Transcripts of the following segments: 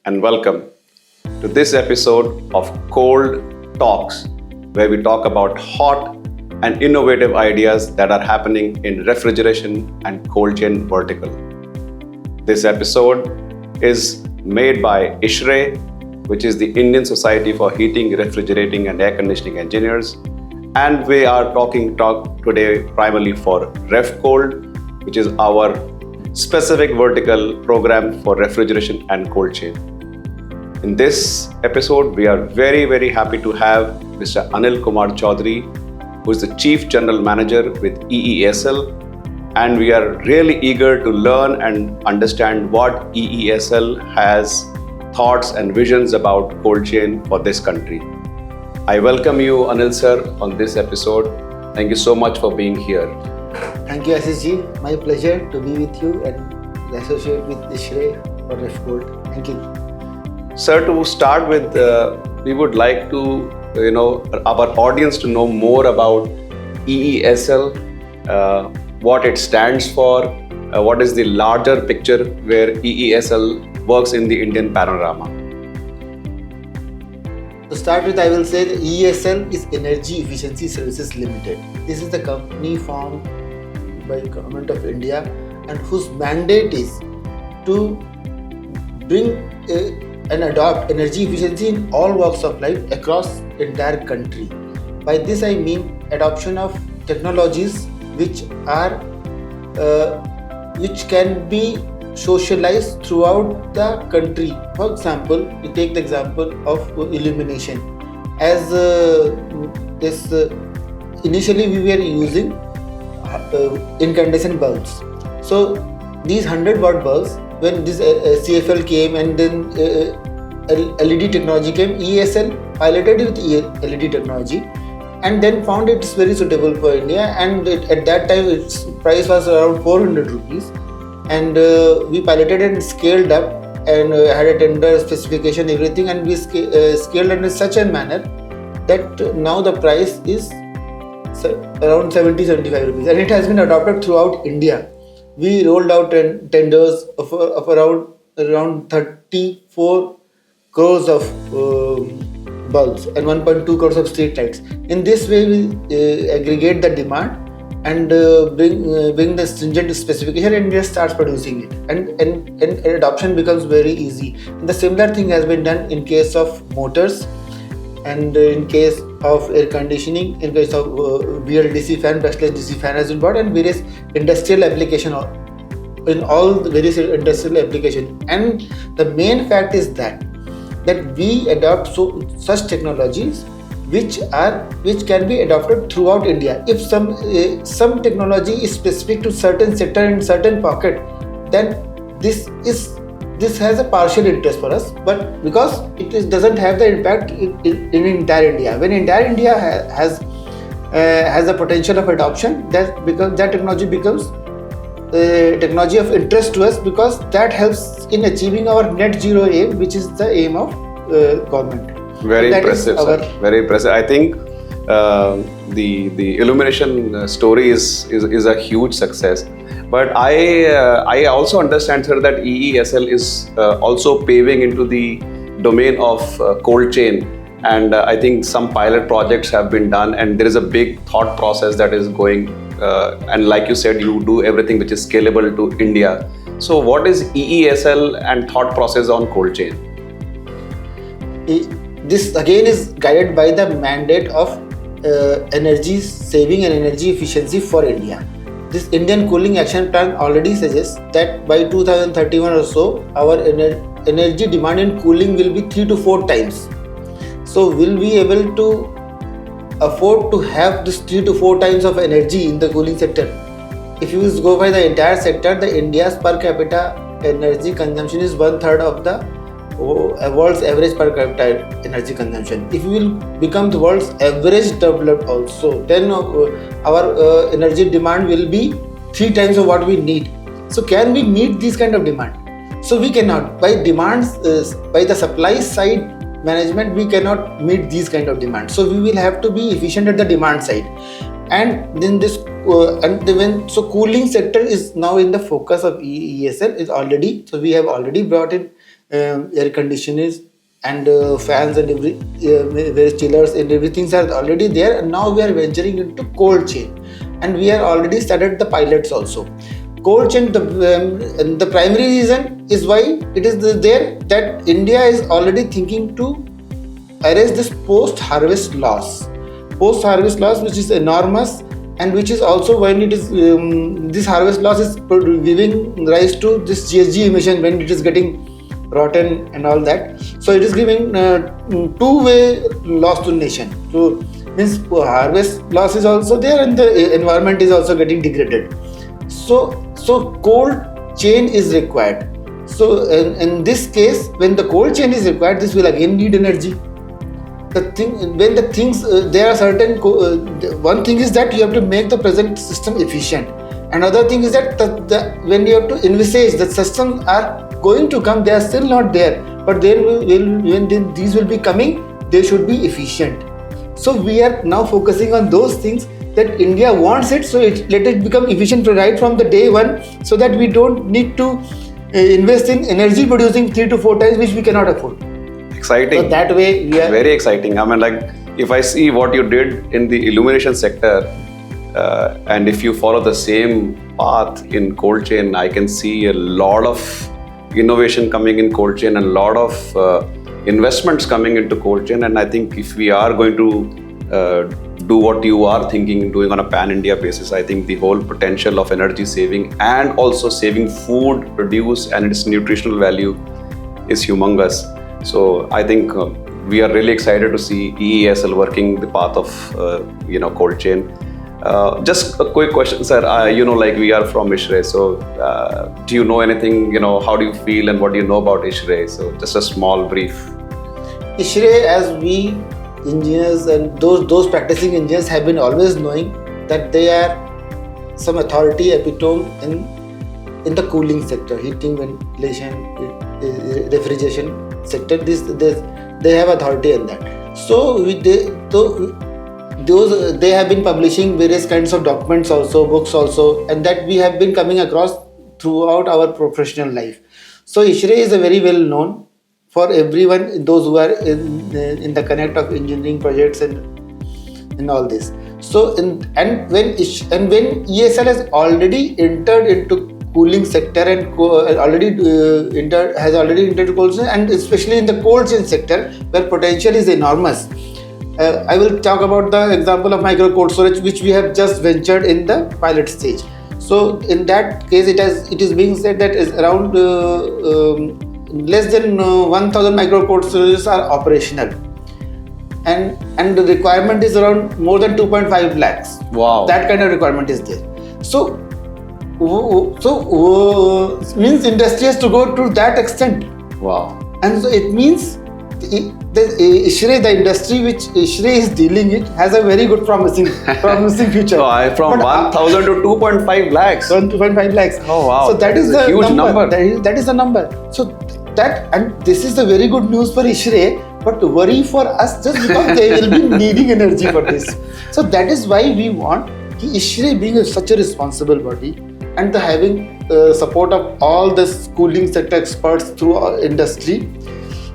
and welcome to this episode of Cold Talks, where we talk about hot and innovative ideas that are happening in refrigeration and cold chain vertical. This episode is made by ISHRE, which is the Indian Society for Heating, Refrigerating and Air Conditioning Engineers, and we are talking today primarily for REFCOLD, which is our specific vertical program for refrigeration and cold chain. In this episode, we are very happy to have Mr. Anil Kumar Choudhary, who is the Chief General Manager with EESL, and we are really eager to learn and understand what EESL has thoughts and visions about cold chain for this country. I welcome you, Anil sir, on this episode. Thank you so much for being here. Thank you, Ashish ji. My pleasure to be with you and associate with ISHRE or REFCOLD. Thank you. Sir, to start with, we would like to, our audience to know more about EESL, what it stands for, what is the larger picture where EESL works in the Indian panorama. To start with, I will say the EESL is Energy Efficiency Services Limited. This is the company formed by Government of India and whose mandate is to bring and adopt energy efficiency in all walks of life across entire country. By this I mean adoption of technologies which can be socialized throughout the country. For example, we take the example of illumination. As initially we were using incandescent bulbs. So these 100-watt bulbs, when this CFL came and then LED technology came, EESL piloted with LED technology and then found it's very suitable for India, and at that time its price was around 400 rupees, and we piloted and scaled up and had a tender specification, everything, and we scaled in such a manner that now the price is around 70-75 rupees, and it has been adopted throughout India. We rolled out tenders of around 34 crores of bulbs and 1.2 crores of street lights. In this way, we aggregate the demand and bring the stringent specification, and India starts producing it, and adoption becomes very easy. And the similar thing has been done in case of motors, and in case of air conditioning, in case of VLDC fan, brushless DC fan has been bought, and various industrial application, in all the various industrial application. And the main fact is that we adopt such technologies which can be adopted throughout India. If some technology is specific to certain sector in certain pocket, then this has a partial interest for us, but because it doesn't have the impact in entire India. When entire India has the potential of adoption, that technology becomes technology of interest to us, because that helps in achieving our net zero aim, which is the aim of government. Very impressive, sir. Very impressive. I think the illumination story is a huge success. But I also understand, sir, that EESL is also paving into the domain of cold chain, and I think some pilot projects have been done, and there is a big thought process that is going. And like you said, you do everything which is scalable to India. So, what is EESL and thought process on cold chain? This again is guided by the mandate of energy saving and energy efficiency for India. This Indian Cooling Action Plan already suggests that by 2031 or so, our energy demand in cooling will be 3 to 4 times. So, will we able to afford to have this 3 to 4 times of energy in the cooling sector? If you go by the entire sector, the India's per capita energy consumption is 1/3 of the world's average per capita energy consumption. If we will become the world's average developed also, then our energy demand will be 3 times of what we need. So can we meet this kind of demand? So we cannot. By demands, by the supply side management, we cannot meet these kind of demands. So we will have to be efficient at the demand side. And then this cooling sector is now in the focus of EESL is already. So we have already brought in air conditioners and fans and various chillers and everything are already there. And now we are venturing into cold chain, and we are already started the pilots also. Cold chain, and the primary reason is why it is there that India is already thinking to erase this post-harvest loss. Post-harvest loss, which is enormous, and which is also when it is this harvest loss is giving rise to this GHG emission when it is getting rotten and all that. So it is giving two-way loss to nation. So means harvest loss is also there, and the environment is also getting degraded. So cold chain is required. So in this case, when the cold chain is required, this will again need energy. There are certain one thing is that you have to make the present system efficient. Another thing is that when you have to envisage that systems are going to come, they are still not there, but when these will be coming, they should be efficient. So we are now focusing on those things that India wants it, so let it become efficient right from the day one, so that we don't need to invest in energy producing 3 to 4 times, which we cannot afford. Exciting. So that way we are very exciting. I mean, like, if I see what you did in the illumination sector, and if you follow the same path in cold chain, I can see a lot of innovation coming in cold chain and a lot of investments coming into cold chain. And I think if we are going to do what you are thinking doing on a pan-India basis, I think the whole potential of energy saving and also saving food produced and its nutritional value is humongous. So I think we are really excited to see EESL working the path of cold chain. Just a quick question, sir. Like, we are from ISRE, so do you know anything? How do you feel and what do you know about ISRE? So just a small brief. ISRE, as we engineers and those practicing engineers have been always knowing that they are some authority epitome in the cooling sector, heating, ventilation, refrigeration sector. They have authority in that. So they have been publishing various kinds of documents also, books also, and that we have been coming across throughout our professional life. So ISRE is a very well known for everyone, those who are in the connect of engineering projects and all this. So when EESL has already entered into cooling sector and has already entered cold chain, and especially in the cold chain sector where potential is enormous. I will talk about the example of micro cold storage, which we have just ventured in the pilot stage. So in that case, it is being said that is around less than 1,000 micro cold storages are operational, and the requirement is around more than 2.5 lakhs. Wow, that kind of requirement is there. So means industry has to go to that extent. Wow. And so it means the industry which ISRE is dealing with has a very good promising future. So from 1,000 to 2.5 lakhs. 2.5 lakhs. Oh wow. So that is the huge number. That is the number. So this is the very good news for ISRE, but worry for us just because they will be needing energy for this. So that is why we want ISRE, being such a responsible body and having support of all the cooling sector experts through our industry,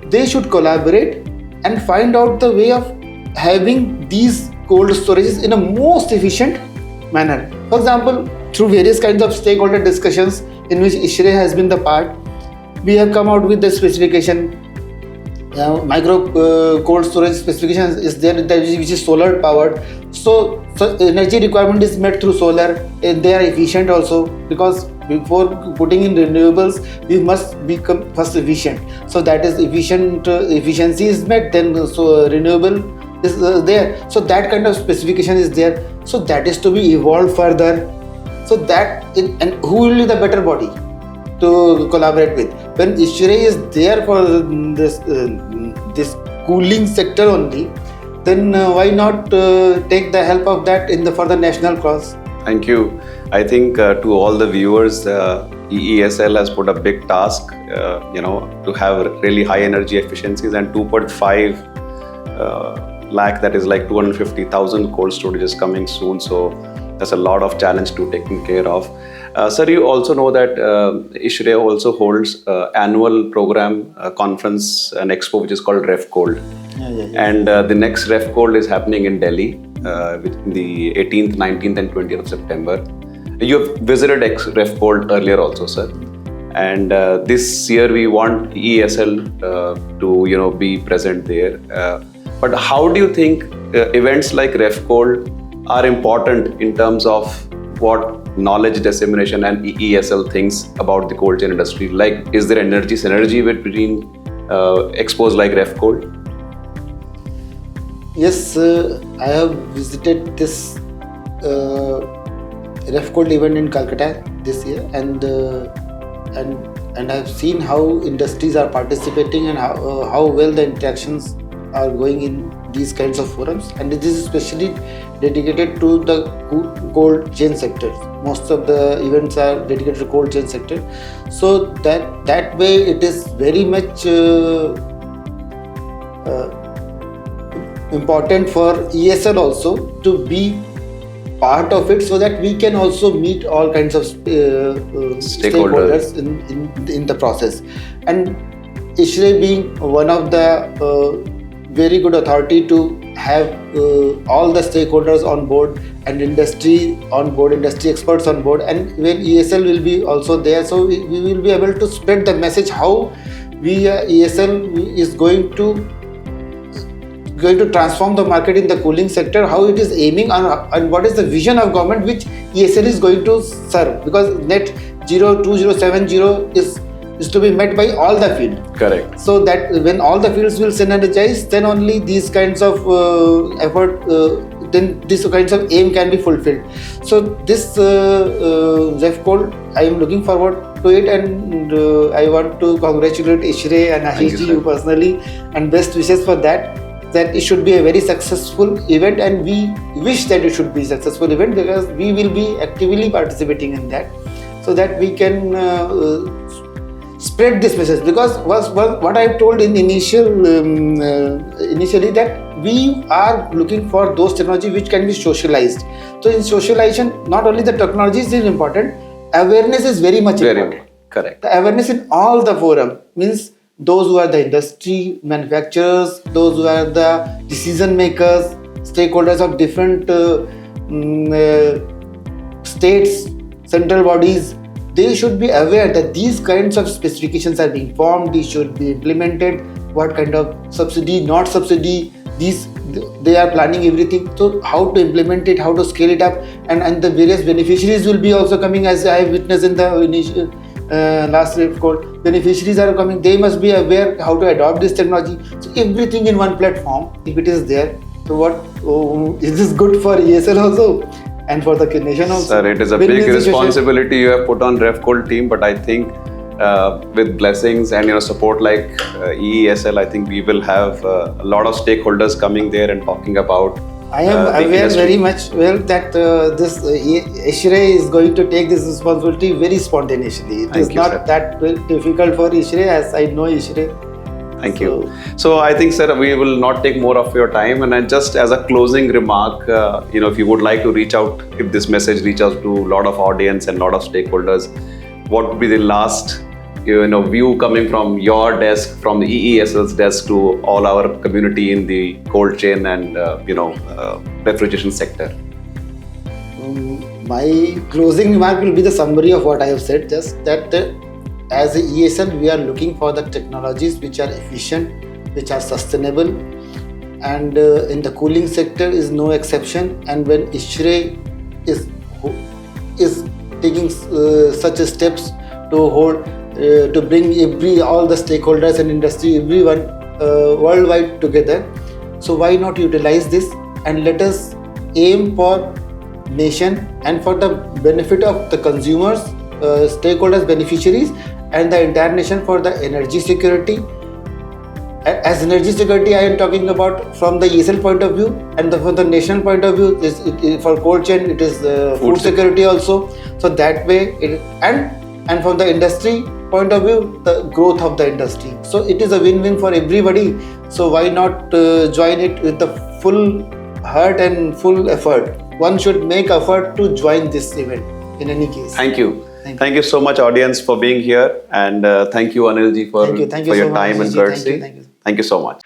they should collaborate and find out the way of having these cold storages in a most efficient manner. For example, through various kinds of stakeholder discussions in which ISRE has been the part, we have come out with the specification. Micro cold storage specification is there, which is solar powered. So energy requirement is met through solar, and they are efficient also, because before putting in renewables, we must become first efficient. So that is efficiency is met, then so renewable is there. So that kind of specification is there. So that is to be evolved further. So and who will be the better body to collaborate with? When ISRE is there for this cooling sector only, then why not take the help of that for the national cause? Thank you. I think to all the viewers, EESL has put a big task, to have really high energy efficiencies, and 2.5 lakh, that is like 250,000 cold storages coming soon. So That's a lot of challenge to taking care of. Sir, you also know that ISRE also holds annual program conference and expo which is called REFCOLD. And the next REFCOLD is happening in Delhi within the 18th, 19th and 20th of September. You have visited REFCOLD earlier also, sir. And this year we want EESL to be present there. But how do you think events like REFCOLD are important in terms of what knowledge dissemination and EESL thinks about the cold chain industry? Like, is there energy synergy between expos like REFCOLD? Yes, I have visited this REFCOLD event in Calcutta this year, and I've seen how industries are participating and how well the interactions are going in these kinds of forums, and this is especially dedicated to the cold chain sector. Most of the events are dedicated to cold chain sector, so that way it is very much important for ESL also to be part of it, so that we can also meet all kinds of stakeholders in the process. And ISRE being one of the very good authority to have all the stakeholders on board and industry on board, industry experts on board, and when ESL will be also there, so we will be able to spread the message how ESL is going to transform the market in the cooling sector, how it is aiming on, and what is the vision of government which ESL is going to serve, because net 2070 is to be met by all the field. Correct. So that when all the fields will synergize, then only these kinds of effort, then these kinds of aim can be fulfilled. So this REFCOLD, I am looking forward to it, and I want to congratulate ISRE and Ashish you personally, and best wishes for that it should be a very successful event, and we wish that it should be a successful event, because we will be actively participating in that, so that we can spread this message. Because what I have told in initially that we are looking for those technology which can be socialized. So in socialization, not only the technology is important, awareness is very much important. Correct. The awareness in all the forum means those who are the industry, manufacturers, those who are the decision makers, stakeholders of different states, central bodies, they should be aware that these kinds of specifications are being formed, these should be implemented, what kind of subsidy, not subsidy, they are planning everything. So how to implement it, how to scale it up, and the various beneficiaries will be also coming, as I have witnessed in the initial last REFCOLD. Beneficiaries are coming, they must be aware how to adopt this technology. So everything in one platform, if it is there, so is this good for ESL also and for the nation also? Sir, it is a big responsibility you have put on REFCOLD team, but I think with blessings and support like EESL, I think we will have a lot of stakeholders coming there and talking about. I am aware very much that this ISRE is going to take this responsibility very spontaneously. It is not that difficult for ISRE, as I know ISRE. Thank you. So I think, sir, we will not take more of your time. And just as a closing remark, if you would like to reach out, if this message reaches out to a lot of audience and a lot of stakeholders, what would be the last view coming from your desk, from the EESL's desk, to all our community in the cold chain and refrigeration sector? My closing remark will be the summary of what I have said. Just that as a EESL, we are looking for the technologies which are efficient, which are sustainable, and in the cooling sector is no exception. And when ISRE is taking such steps to bring all the stakeholders and industry, everyone worldwide together. So why not utilize this, and let us aim for nation and for the benefit of the consumers, stakeholders, beneficiaries, and the entire nation for the energy security. As energy security, I am talking about from the ESL point of view, and from the national point of view, for cold chain, it is food security also. So that way, and from the industry point of view, the growth of the industry. So it is a win-win for everybody. So why not join it with the full heart and full effort? one should make effort to join this event in any case. Thank you. Thank you. Thank you so much, audience, for being here. And thank you, Anil ji, for Thank you your so much, time and Gigi. courtesy. Thank you. Thank you so much.